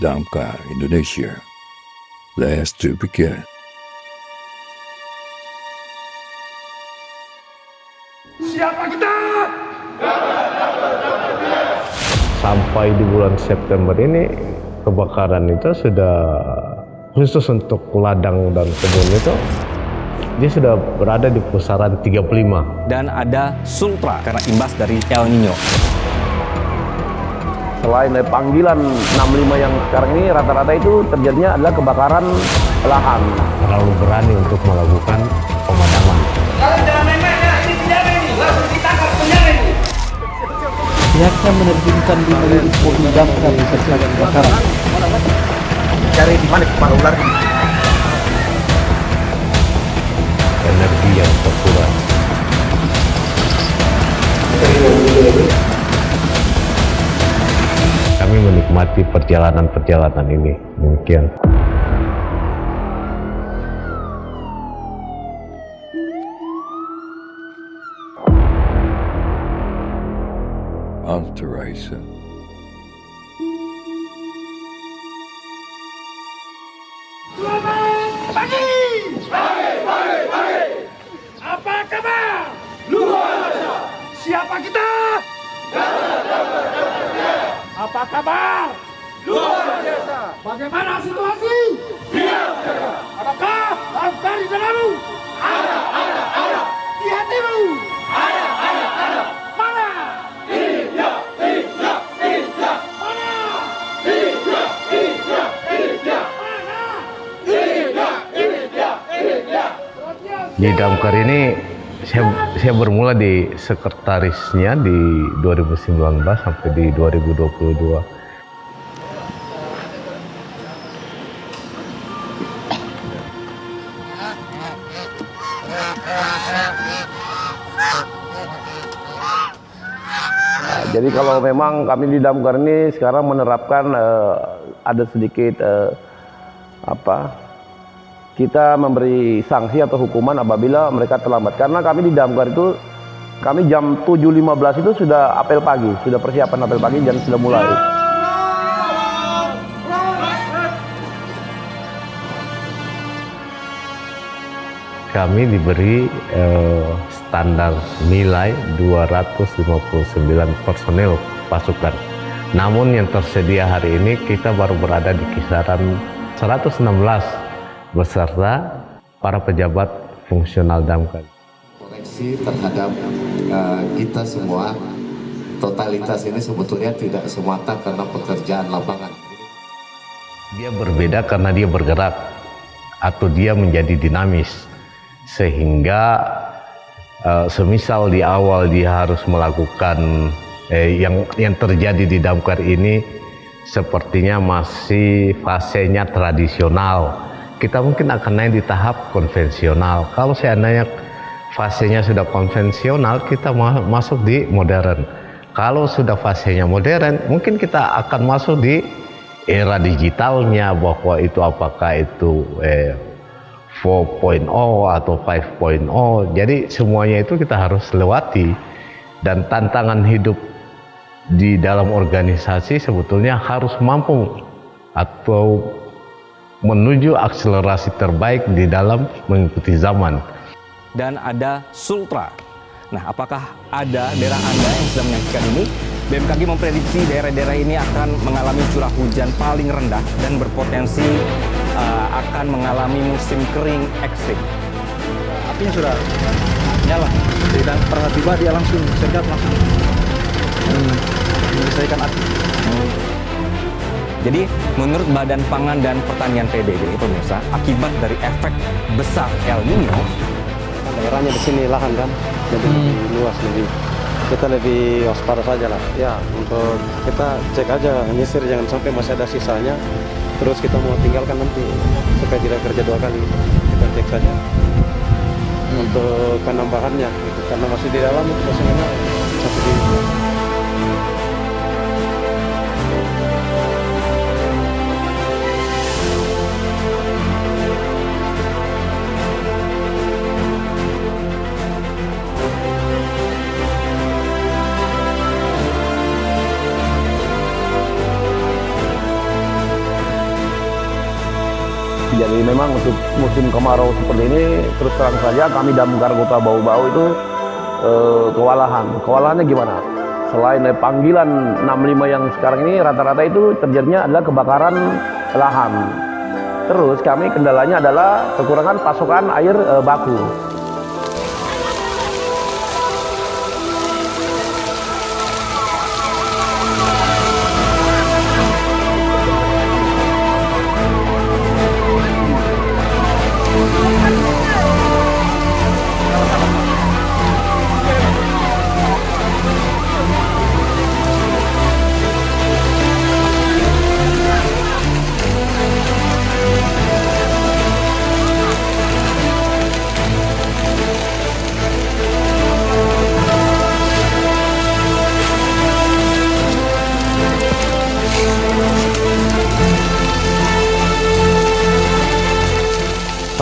Damkar Indonesia. Let's to begin. Siapa kita? Sampai di bulan September ini kebakaran itu sudah khusus untuk ladang dan kebun itu dia sudah berada di pusaran 35. Dan ada sultra karena imbas dari El Nino. Selain panggilan 65 yang sekarang ini rata-rata itu terjadinya adalah kebakaran lahan. Terlalu berani untuk melakukan pemadaman. Kalau jangan main-main ya, ini penjara ini, langsung ditangkap penjara ini. Pihaknya menerjunkan 5.000 mobil damkar serta kebakaran. Cari di mana kepala ular ini? Energi yang terkuras. Kami menikmati perjalanan ini. Demikian. Alterizer. Selamat pagi! Pagi! Apa kabar? Luar biasa! Siapa kita? Apa kabar? Luar biasa! Bagaimana situasi? Adakah Damkar di dalammu? Ada! Di hatimu? Ada! Mana? Tidak! Mana? Di Damkar ini saya bermula di sekretarisnya di 2019 sampai di 2022. Jadi kalau memang kami di Damkar ini sekarang menerapkan ada sedikit kita memberi sanksi atau hukuman apabila mereka terlambat. Karena kami di Damkar itu kami jam 7.15 itu sudah apel pagi, sudah persiapan apel pagi dan sudah mulai. Kami diberi standar nilai 259 personel pasukan. Namun yang tersedia hari ini kita baru berada di kisaran 116 beserta para pejabat fungsional Damkar. Koreksi terhadap kita semua, totalitas ini sebetulnya tidak semata karena pekerjaan lapangan. Dia berbeda karena dia bergerak atau dia menjadi dinamis. Sehingga semisal di awal dia harus melakukan yang terjadi di Damkar ini sepertinya masih fasenya tradisional. Kita mungkin akan naik di tahap konvensional. Kalau seandainya fasenya sudah konvensional, kita masuk di modern. Kalau sudah fasenya modern, mungkin kita akan masuk di era digitalnya, bahwa itu apakah itu 4.0 atau 5.0. Jadi semuanya itu kita harus lewati. Dan tantangan hidup di dalam organisasi sebetulnya harus mampu atau menuju akselerasi terbaik di dalam mengikuti zaman. Dan ada sultra. Nah, apakah ada daerah Anda yang sedang menyaksikan ini? BMKG memprediksi daerah-daerah ini akan mengalami curah hujan paling rendah dan berpotensi akan mengalami musim kering ekstrim. Apinya sudah nyala. Dan tiba dia langsung sergap langsung menyelesaikan api. Jadi, menurut Badan Pangan dan Pertanian PBB, pemirsa, akibat dari efek besar El Nino, daerahnya di sini lahan kan, jadi luas kita lebih waspada saja lah. Ya, untuk kita cek aja nyisir, jangan sampai masih ada sisanya. Terus kita mau tinggalkan nanti supaya tidak kerja dua kali. Kita cek saja untuk penambahannya, gitu. Karena masih di dalam itu masih enak sampai di memang untuk musim kemarau seperti ini terus terang saja kami damkar Kota Bau-Bau itu kewalahan. Kewalahannya gimana? Selain panggilan 65 yang sekarang ini rata-rata itu terjadinya adalah kebakaran lahan. Terus kami kendalanya adalah kekurangan pasokan air baku.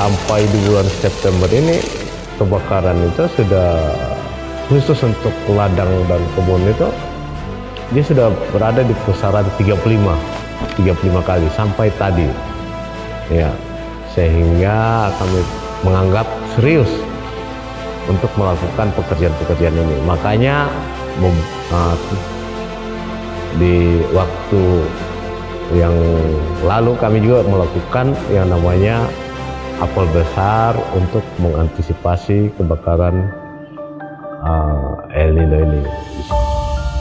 Sampai di bulan September ini kebakaran itu sudah khusus untuk ladang dan kebun itu dia sudah berada di kisaran 35 kali sampai tadi ya, sehingga kami menganggap serius untuk melakukan pekerjaan-pekerjaan ini. Makanya di waktu yang lalu kami juga melakukan yang namanya apel besar untuk mengantisipasi kebakaran El Nino ini.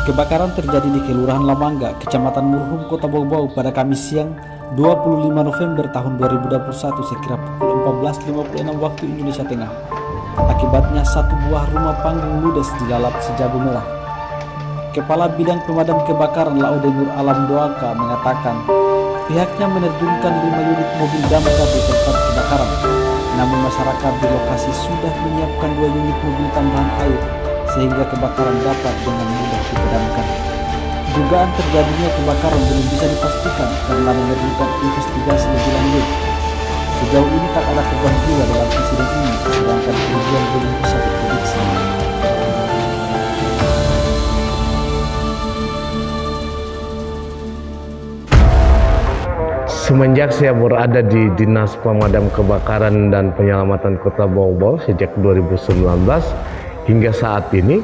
Kebakaran terjadi di Kelurahan Lamangga, Kecamatan Murhum, Kota Bau-Bau pada Kamis siang 25 November tahun 2021 sekira pukul 14.56 waktu Indonesia Tengah. Akibatnya satu buah rumah panggung ludes dilalap sejago merah. Kepala Bidang Pemadam Kebakaran Laudenur Alam Doaka mengatakan pihaknya menerjunkan 5 unit mobil damkar di tempat kebakaran. Namun masyarakat di lokasi sudah menyiapkan 2 unit mobil tambahan air sehingga kebakaran dapat dengan mudah dipadamkan. Dugaan terjadinya kebakaran belum bisa dipastikan karena memerlukan investigasi lebih lanjut. Sejauh ini tak ada korban jiwa dalam insiden ini, sedangkan kerugian belum bisa diprediksi. Semenjak saya berada di Dinas Pemadam Kebakaran dan Penyelamatan Kota Bau-Bau sejak 2019 hingga saat ini,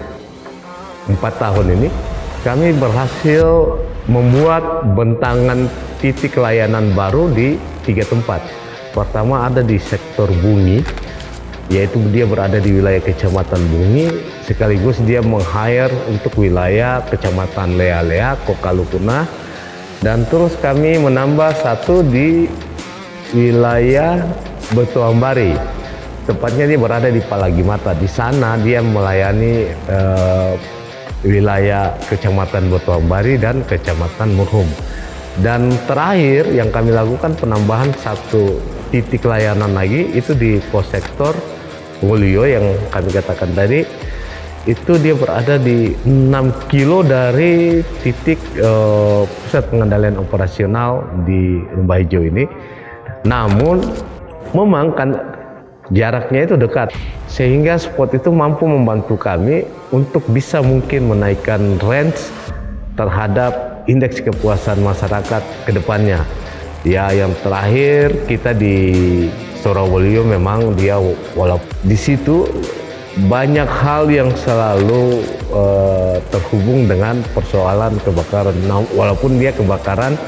4 tahun ini, kami berhasil membuat bentangan titik layanan baru di 3 tempat. Pertama ada di sektor Bungi, yaitu dia berada di wilayah Kecamatan Bungi, sekaligus dia meng-hire untuk wilayah Kecamatan Lea-Lea, Kokalukuna, dan terus kami menambah satu di wilayah Betuambari. Tepatnya dia berada di Palagimata. Di sana dia melayani wilayah Kecamatan Betuambari dan Kecamatan Murhum. Dan terakhir yang kami lakukan penambahan satu titik layanan lagi itu di pos sektor Wolio yang kami katakan tadi. Itu dia berada di 6 kilo dari titik pusat pengendalian operasional di Lembah Hijau ini. Namun memang kan jaraknya itu dekat, sehingga spot itu mampu membantu kami untuk bisa mungkin menaikkan range terhadap indeks kepuasan masyarakat ke depannya. Ya, yang terakhir kita di Sorowolio memang dia walaupun di situ banyak hal yang selalu terhubung dengan persoalan kebakaran. Nah, walaupun dia kebakaran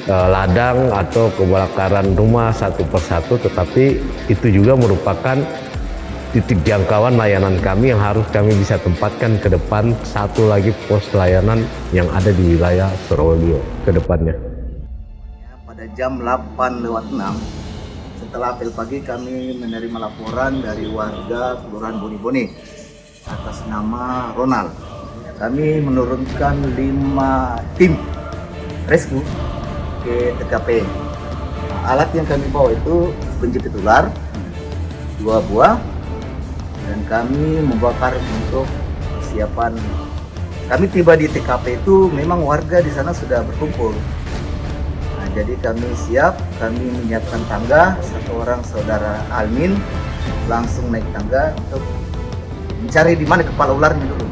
ladang atau kebakaran rumah satu persatu, tetapi itu juga merupakan titik jangkauan layanan kami yang harus kami bisa tempatkan ke depan satu lagi pos layanan yang ada di wilayah Sorowolio ke depannya. Pada jam 8:06 setelah apel pagi kami menerima laporan dari warga Kelurahan Boni-Boni atas nama Ronald. Kami menurunkan 5 tim rescue ke TKP. Alat yang kami bawa itu penjepit ular 2 buah dan kami membakar untuk persiapan. Kami tiba di TKP itu memang warga di sana sudah berkumpul. Jadi kami siap, kami menyiapkan tangga, satu orang saudara Almin langsung naik tangga untuk mencari di mana kepala ularnya dulu.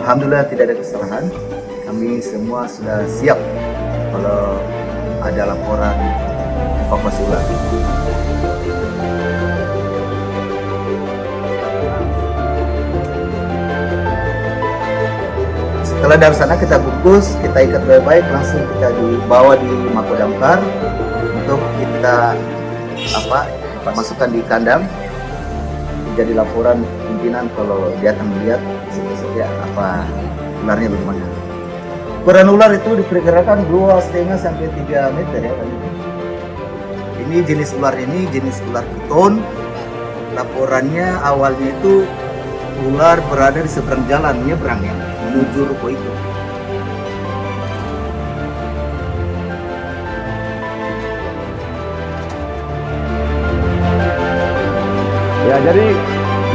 Alhamdulillah tidak ada kesalahan. Kami semua sudah siap kalau ada laporan evakuasi ular. Setelah dari sana kita bungkus, kita ikat baik-baik, langsung kita dibawa di Mako Damkar untuk kita masukkan di kandang. Jadi laporan pimpinan kalau dia akan melihat seperti apa ularnya bagaimana. Ukuran ular itu diperkirakan 2,5 sampai 3 meter ya. Ini jenis ular piton. Laporannya awalnya itu ular berada di seberang jalan nyebrang ya, menuju ruko itu. Ya, jadi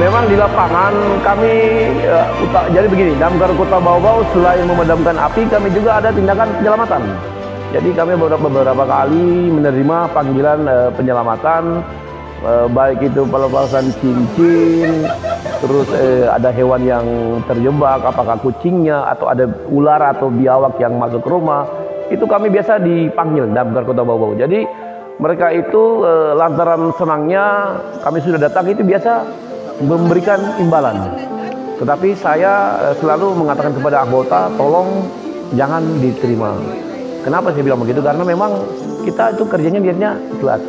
memang di lapangan kami jadi begini, Damkar Kota Bau-Bau selain memadamkan api, kami juga ada tindakan penyelamatan. Jadi kami beberapa kali menerima panggilan penyelamatan, baik itu pelepasan cincin, terus ada hewan yang terjebak, apakah kucingnya atau ada ular atau biawak yang masuk ke rumah, itu kami biasa dipanggil Damkar Kota Bau-Bau. Jadi mereka itu lantaran senangnya kami sudah datang itu biasa memberikan imbalan. Tetapi saya selalu mengatakan kepada anggota, tolong jangan diterima. Kenapa saya bilang begitu? Karena memang kita itu kerjanya niatnya ikhlas.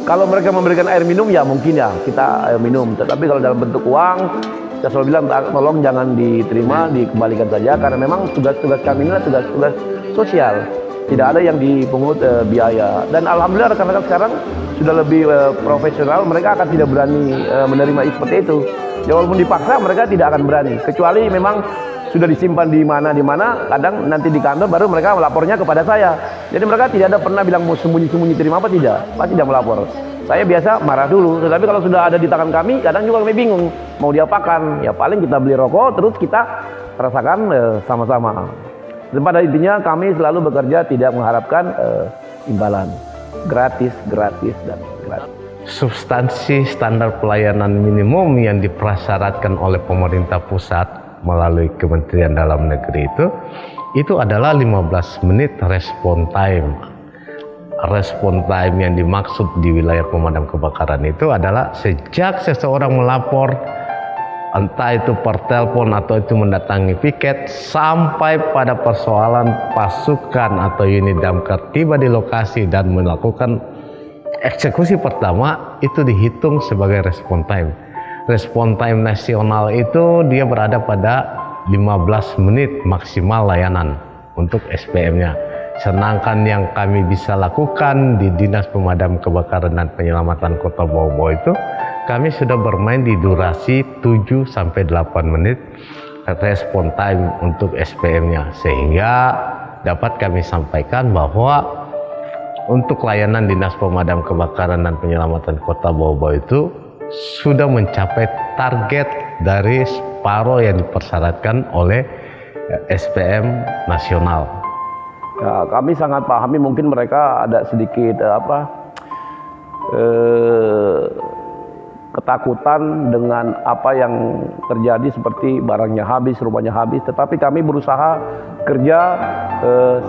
Kalau mereka memberikan air minum ya mungkin ya kita minum. Tetapi kalau dalam bentuk uang, saya selalu bilang tolong jangan diterima, dikembalikan saja. Karena memang tugas-tugas kami ini adalah tugas-tugas sosial. Tidak ada yang dipungut biaya. Dan alhamdulillah rekan-rekan sekarang sudah lebih profesional, mereka akan tidak berani menerima seperti itu. Ya, walaupun dipaksa mereka tidak akan berani. Kecuali memang sudah disimpan di mana, kadang nanti di kantor baru mereka melapornya kepada saya. Jadi mereka tidak ada pernah bilang mau sembunyi-sembunyi terima apa tidak. Pasti tidak melapor. Saya biasa marah dulu, tetapi kalau sudah ada di tangan kami, kadang juga kami bingung mau diapakan. Ya paling kita beli rokok, terus kita rasakan sama-sama. Dan pada intinya kami selalu bekerja tidak mengharapkan imbalan, gratis dan gratis. Substansi standar pelayanan minimum yang diprasyaratkan oleh pemerintah pusat melalui Kementerian Dalam Negeri itu adalah 15 menit respon time. Respon time yang dimaksud di wilayah pemadam kebakaran itu adalah sejak seseorang melapor, entah itu per telepon atau itu mendatangi piket, sampai pada persoalan pasukan atau unit damkar tiba di lokasi dan melakukan eksekusi pertama, itu dihitung sebagai respon time. Respon time nasional itu dia berada pada 15 menit maksimal layanan untuk SPM-nya. Sedangkan yang kami bisa lakukan di Dinas Pemadam Kebakaran dan Penyelamatan Kota Bau-Bau itu, kami sudah bermain di durasi 7-8 menit respon time untuk SPM-nya, sehingga dapat kami sampaikan bahwa untuk layanan Dinas Pemadam Kebakaran dan Penyelamatan Kota Bau-Bau itu sudah mencapai target dari separuh yang dipersyaratkan oleh SPM nasional. Ya, kami sangat pahami mungkin mereka ada sedikit ketakutan dengan apa yang terjadi, seperti barangnya habis, rumahnya habis. Tetapi kami berusaha kerja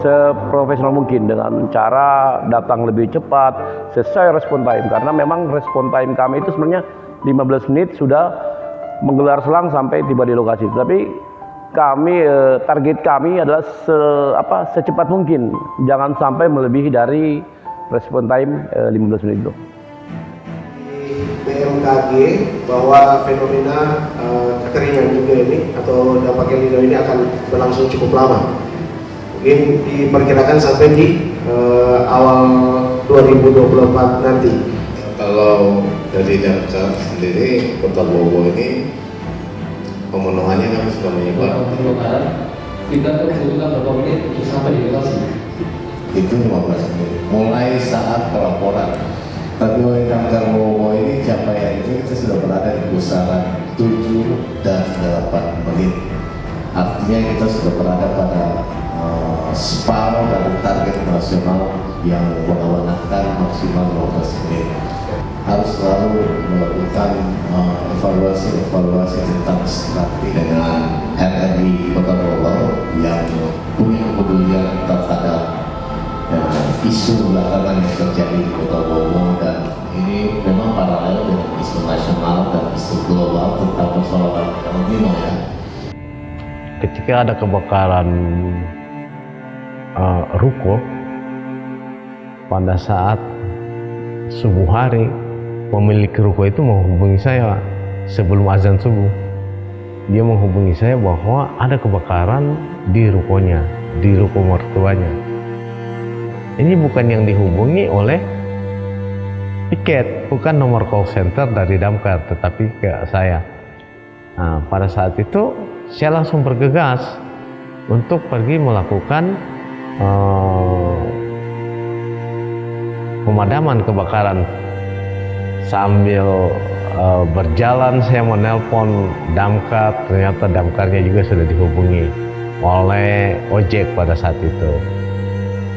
seprofesional mungkin dengan cara datang lebih cepat sesuai respon time. Karena memang respon time kami itu sebenarnya 15 menit sudah menggelar selang sampai tiba di lokasi. Tapi kami target kami adalah secepat mungkin, jangan sampai melebihi dari respon time 15 menit itu. BMKG bahwa fenomena kekeringan juga ini atau dampak El Nino ini akan berlangsung cukup lama. Mungkin diperkirakan sampai di awal 2024 nanti. Kalau dari Damkar sendiri Kota Bau-Bau ini pemenuhannya kami sudah menyebar. Kita tuh butuhkan berapa menit untuk sampai di lokasi? Itu 15 menit. Mulai saat pelaporan. Tapi oleh Damkar Bau-Bau ini capaian itu kita sudah berada di kisaran 7 dan 8 menit. Artinya kita sudah berada pada separuh dari target nasional yang berlawanan maksimal 15 menit. harus selalu melakukan evaluasi tentang strategi dengan RRI Kota Bau yang punya kepedulian terhadap isu belakangan yang terjadi di Kota Bau, dan ini memang paralel dengan isu nasional dan isu global tentang persoalan El Nino ya. Ketika ada kebakaran ruko pada saat subuh hari, pemilik ruko itu menghubungi saya sebelum azan subuh. Dia menghubungi saya bahwa ada kebakaran di rukonya, di ruko mertuanya. Ini bukan yang dihubungi oleh piket, bukan nomor call center dari damkar, tetapi ke saya. Nah, pada saat itu saya langsung bergegas untuk pergi melakukan pemadaman kebakaran. Sambil berjalan saya menelpon damkar, ternyata damkarnya juga sudah dihubungi oleh ojek pada saat itu,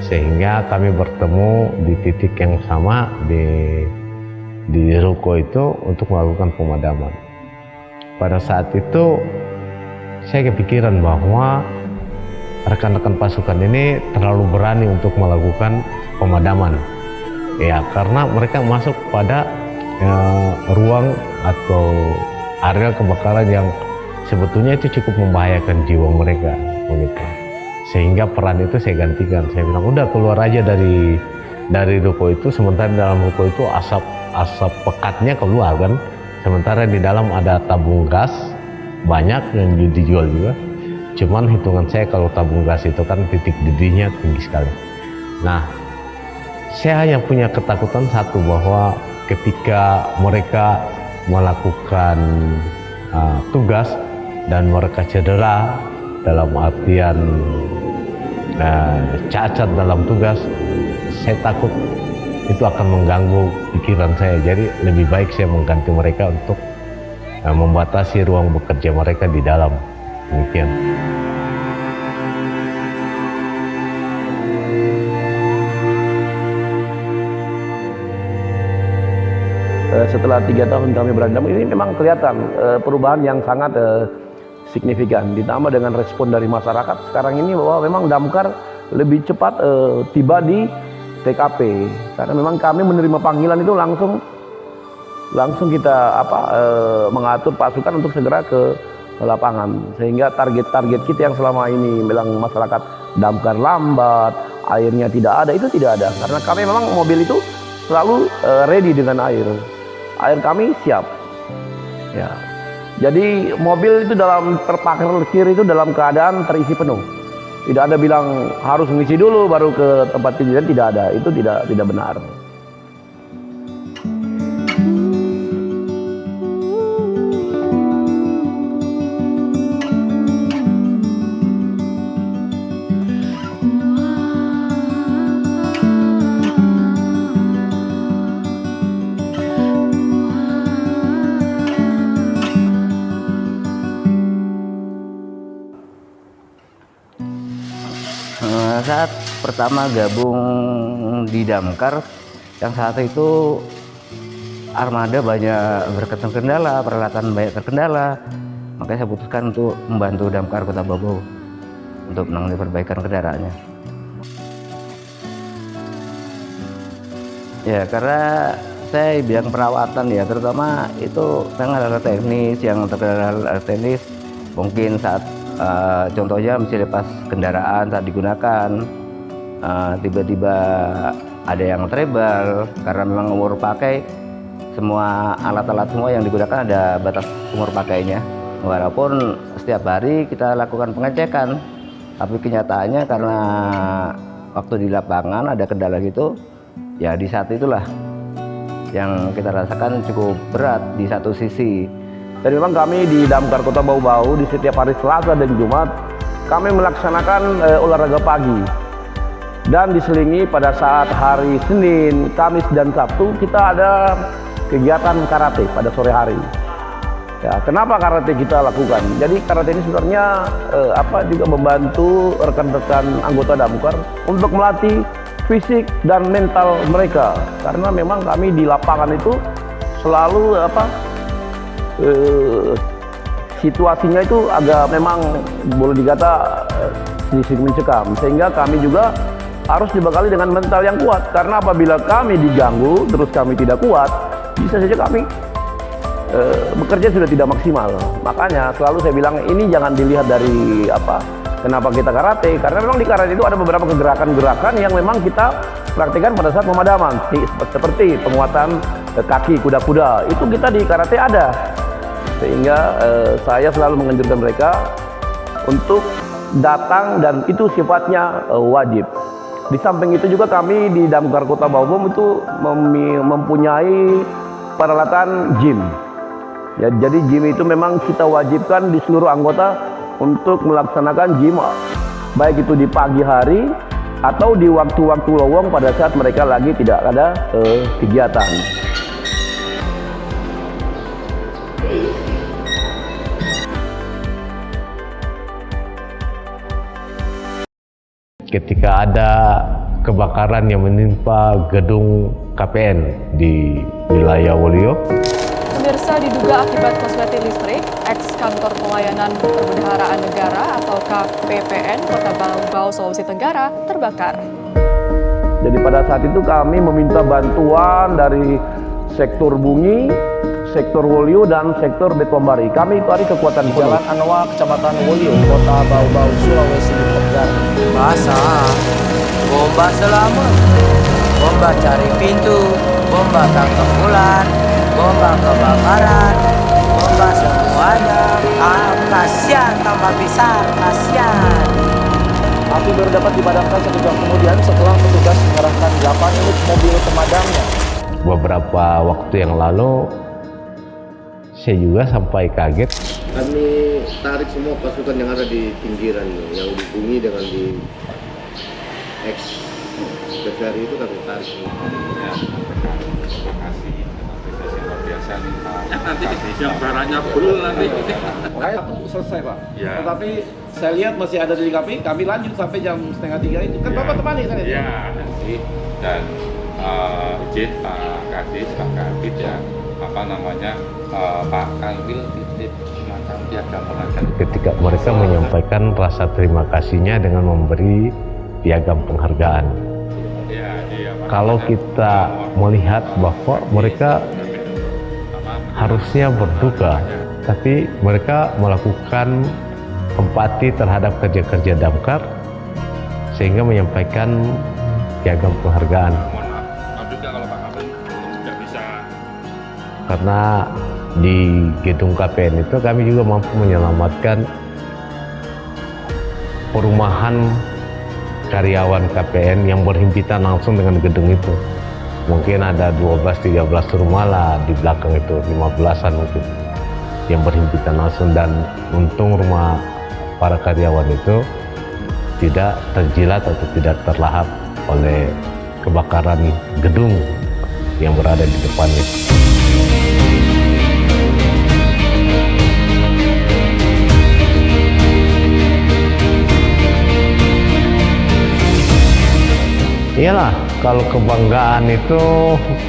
sehingga kami bertemu di titik yang sama di ruko itu untuk melakukan pemadaman. Pada saat itu saya kepikiran bahwa rekan-rekan pasukan ini terlalu berani untuk melakukan pemadaman, ya, karena mereka masuk pada ruang atau area kebakaran yang sebetulnya itu cukup membahayakan jiwa mereka, begitu. Sehingga peran itu saya gantikan. Saya bilang udah keluar aja dari ruko itu, sementara di dalam ruko itu asap pekatnya keluar kan. Sementara di dalam ada tabung gas banyak yang dijual juga. Cuman hitungan saya kalau tabung gas itu kan titik didihnya tinggi sekali. Nah, saya hanya punya ketakutan satu, bahwa ketika mereka melakukan tugas dan mereka cedera, dalam artian cacat dalam tugas, saya takut itu akan mengganggu pikiran saya. Jadi lebih baik saya mengganti mereka untuk membatasi ruang bekerja mereka di dalam. Demikian. Setelah 3 tahun kami berendam, ini memang kelihatan perubahan yang sangat signifikan, ditambah dengan respon dari masyarakat sekarang ini bahwa memang damkar lebih cepat tiba di TKP, karena memang kami menerima panggilan itu langsung kita mengatur pasukan untuk segera ke lapangan, sehingga target-target kita yang selama ini bilang masyarakat damkar lambat, airnya tidak ada, itu tidak ada, karena kami memang mobil itu selalu ready dengan air kami siap ya. Jadi mobil itu dalam terparkir itu dalam keadaan terisi penuh, tidak ada bilang harus mengisi dulu baru ke tempat kejadian, tidak ada, itu tidak benar. Saat pertama gabung di damkar, yang saat itu armada banyak berkendala, peralatan banyak terkendala, makanya saya putuskan untuk membantu damkar Kota Bau untuk menangani perbaikan kendaraannya. Ya, karena saya bidang perawatan ya, terutama itu memang hal teknis yang terkendala hal teknis, mungkin saat contohnya misalnya pas kendaraan saat digunakan tiba-tiba ada yang treble, karena memang umur pakai semua alat-alat semua yang digunakan ada batas umur pakainya. Walaupun setiap hari kita lakukan pengecekan, tapi kenyataannya karena waktu di lapangan ada kendala gitu, ya di saat itulah yang kita rasakan cukup berat di satu sisi. Dan memang kami di Damkar Kota Bau di setiap hari Selasa dan Jumat kami melaksanakan olahraga pagi, dan diselingi pada saat hari Senin, Kamis dan Sabtu kita ada kegiatan karate pada sore hari. Ya, kenapa karate kita lakukan? Jadi karate ini sebenarnya juga membantu rekan-rekan anggota Damkar untuk melatih fisik dan mental mereka, karena memang kami di lapangan itu selalu situasinya itu agak memang boleh dikata sedikit mencekam, sehingga kami juga harus dibekali dengan mental yang kuat, karena apabila kami diganggu terus kami tidak kuat, bisa saja kami bekerja sudah tidak maksimal. Makanya selalu saya bilang ini jangan dilihat dari kenapa kita karate, karena memang di karate itu ada beberapa gerakan-gerakan yang memang kita praktikkan pada saat pemadaman, seperti penguatan kaki kuda-kuda, itu kita di karate ada. Sehingga saya selalu menganjurkan mereka untuk datang, dan itu sifatnya wajib. Di samping itu juga kami di Damkar Kota Bau itu mempunyai peralatan gym. Ya, jadi gym itu memang kita wajibkan di seluruh anggota untuk melaksanakan gym, baik itu di pagi hari atau di waktu-waktu lowong pada saat mereka lagi tidak ada kegiatan. Ketika ada kebakaran yang menimpa gedung KPN di wilayah Wolio. Pemirsa, diduga akibat korsleting listrik, ex-kantor pelayanan perbendaharaan negara atau KPPN Kota Bau, Sulawesi Tenggara terbakar. Jadi pada saat itu kami meminta bantuan dari sektor Bungi, sektor Wolio, dan sektor Betwambari. Kami itu ada kekuatan di Jalan Anwa, Kecamatan Wolio, Kota Bau, Sulawesi Tenggara. Basah, bomba selamat, bomba cari pintu, bomba tangkap bulan, bomba kebakaran, bomba semuanya. Kasihan, tambah besar, kasihan. Api baru dapat dipadamkan 1 jam kemudian setelah petugas mengerahkan 8 unit mobil pemadamnya. Beberapa waktu yang lalu saya juga sampai kaget. Kami tarik semua pasukan yang ada di pinggiran, yang di Bungi dengan di ex-PVRI itu kami tarik semua. Ya, terima kasih apresiasi luar biasa nih Pak. Nanti yang barangnya full nanti. Makanya selesai Pak. Ya. Tetapi saya lihat masih ada di TKP, kami lanjut sampai jam 2:30 itu. Kan Bapak temani saya. Iya, nanti dan izin Pak Kadis, Pak Kabit ya, Pak Kanwil titip semacam piagam penghargaan. Ketika mereka menyampaikan rasa terima kasihnya dengan memberi piagam penghargaan. Kalau kita melihat bahwa mereka harusnya berduka, tapi mereka melakukan empati terhadap kerja-kerja Damkar sehingga menyampaikan piagam penghargaan. Karena di gedung KPN itu kami juga mampu menyelamatkan perumahan karyawan KPN yang berhimpitan langsung dengan gedung itu. Mungkin ada 12-13 rumah lah di belakang itu, 15-an mungkin yang berhimpitan langsung, dan untung rumah para karyawan itu tidak terjilat atau tidak terlahap oleh kebakaran gedung yang berada di depannya. Iyalah, kalau kebanggaan itu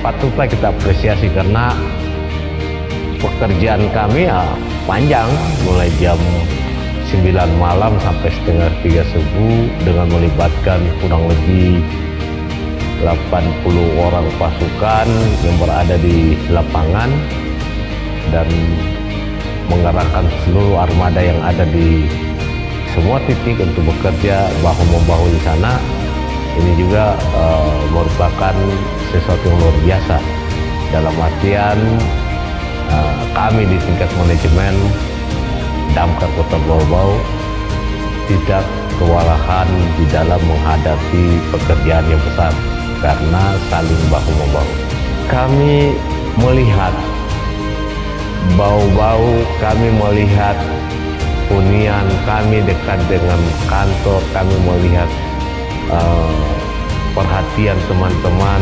patutlah kita apresiasi karena pekerjaan kami ya panjang, mulai jam 9 malam sampai setengah 3 subuh dengan melibatkan kurang lebih 80 orang pasukan yang berada di lapangan dan menggerakkan seluruh armada yang ada di semua titik untuk bekerja bahu-membahu di sana. Ini juga merupakan sesuatu yang luar biasa dalam artian kami di tingkat manajemen Damkar Kota Bau tidak kewalahan di dalam menghadapi pekerjaan yang besar karena saling bahu-membahu. Kami melihat Bau, kami melihat hunian, kami dekat dengan kantor, kami melihat perhatian teman-teman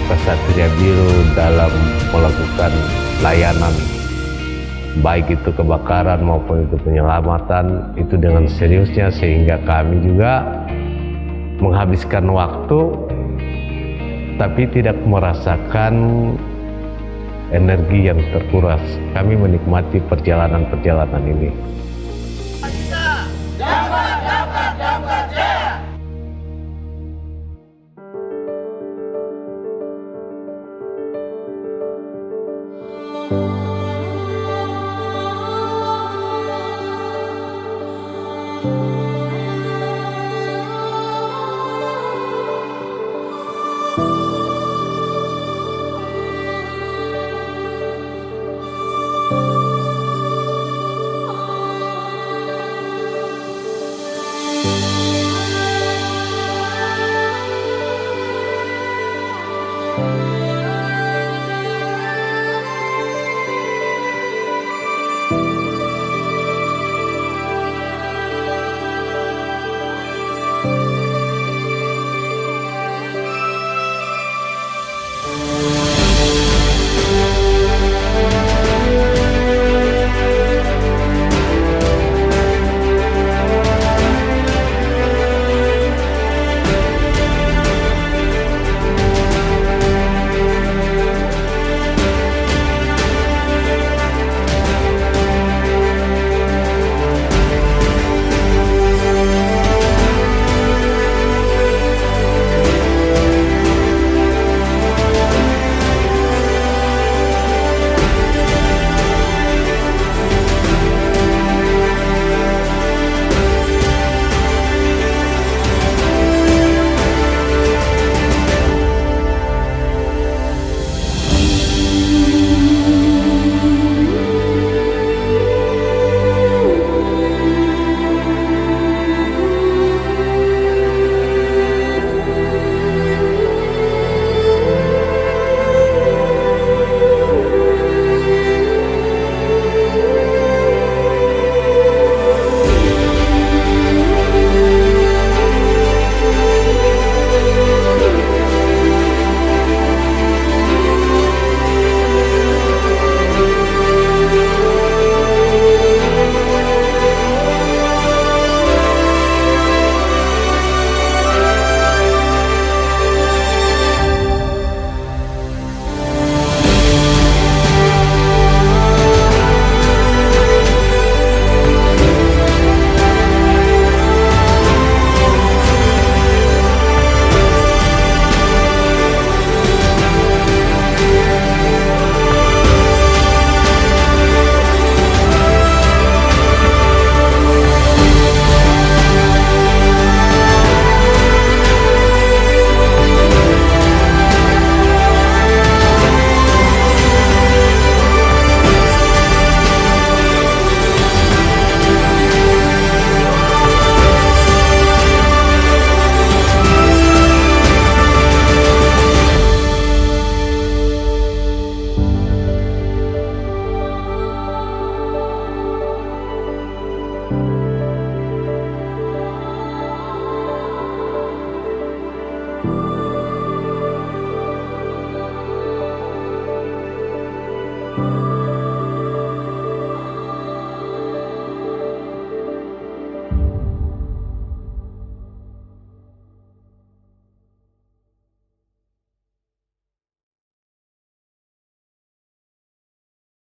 Kesatria Biru dalam melakukan layanan baik itu kebakaran maupun itu penyelamatan itu dengan seriusnya, sehingga kami juga menghabiskan waktu tapi tidak merasakan energi yang terkuras. Kami menikmati perjalanan-perjalanan ini. you.